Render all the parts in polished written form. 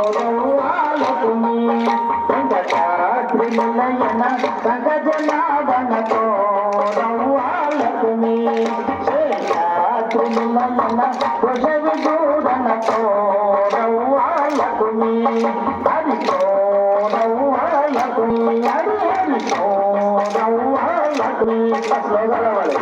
రౌవాలకుమి వెంకటాద్రి నిలయన సగజనాభనతో రౌవాలకుమి శేషాద్రి నిలయన కుశ విదూరనతో రౌవాలకుమి హరితో రౌవాలకుమి హరి హరితో రౌవాలకుమి అసలు గలవాలి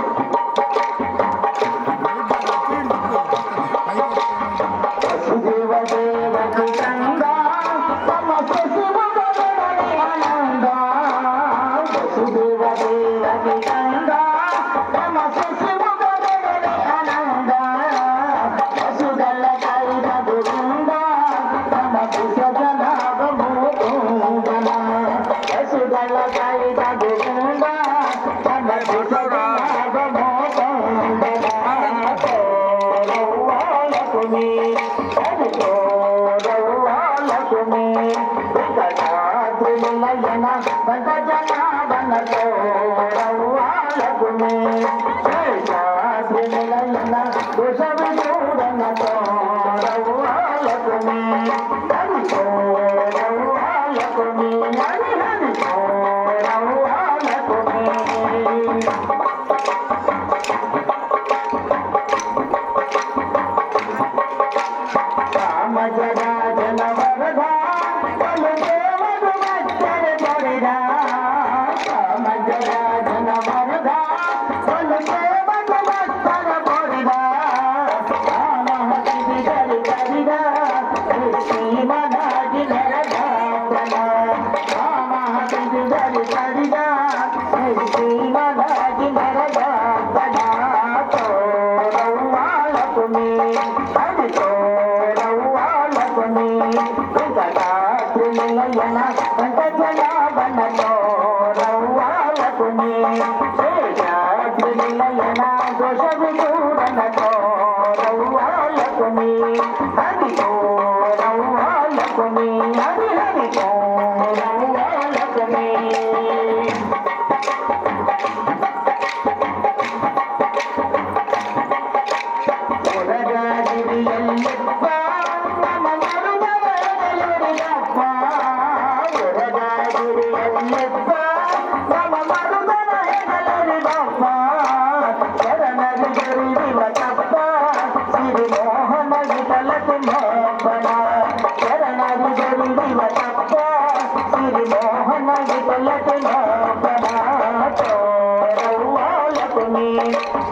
జనాభనతో రౌవాలకుమి శేషాద్రి నిలయన కుశ విదూరనతో రౌవాలకుమి హరితో రౌవాలకుమి హరి హరితో రౌవాలకుమి రామజరాజన వరద రామజరాజన వరద రామహతి గరి గరిగా శ్రీమనాది నరదాపన రామహతి గరి గరిగా శ్రీమనాది నరదాపన రౌవాలకుమి హరితో రౌవాలకుమి వెంకటాద్రి నిలయన వెంకటజనాభనతో రౌవాలకుమి శేషాద్రి నిలయన కుశ విదూరనతో రౌవాలకుమి హరితో రౌవాలకుమి హరి హరితో రౌవాలకుమి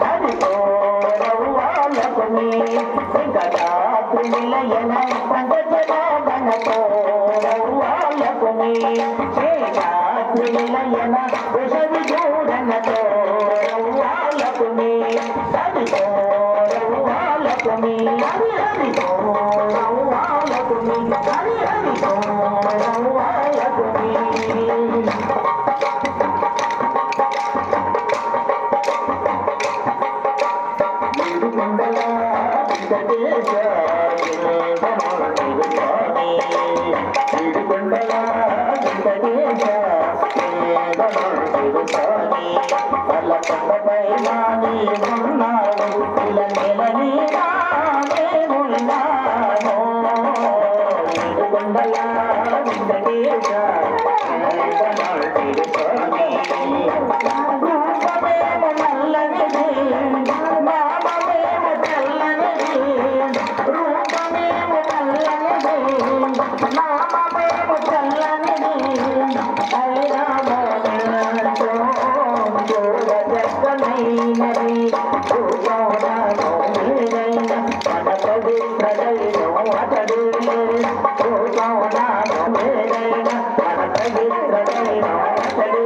హరితో రౌవాలకుమి వెంకటాద్రి నిలయన పంకజనాభనతో రౌవాలకుమి శేషాద్రి నిలయన కుశ విదూరనతో రౌవాలకుమి హరితో రౌవాలకుమి హరి హరితో రౌవాలకుమి హరి హరితో రౌవాలకుమి పల్లకొండపై నాని ఉన్నావు ఇలా నెలని ఉన్నాను కొండలా వెంకటేశ రూపమేమో నల్లనిది నామమేమో తెల్లనిది రూపమేమో నల్లనిది నామమేమో తెల్లనిది చూడజక్కనైనది రూపమునకు మీరైన మన పవిత్రదైనం అతడు రూపమునకు మీరైన మన పవిత్రదైనం అతడు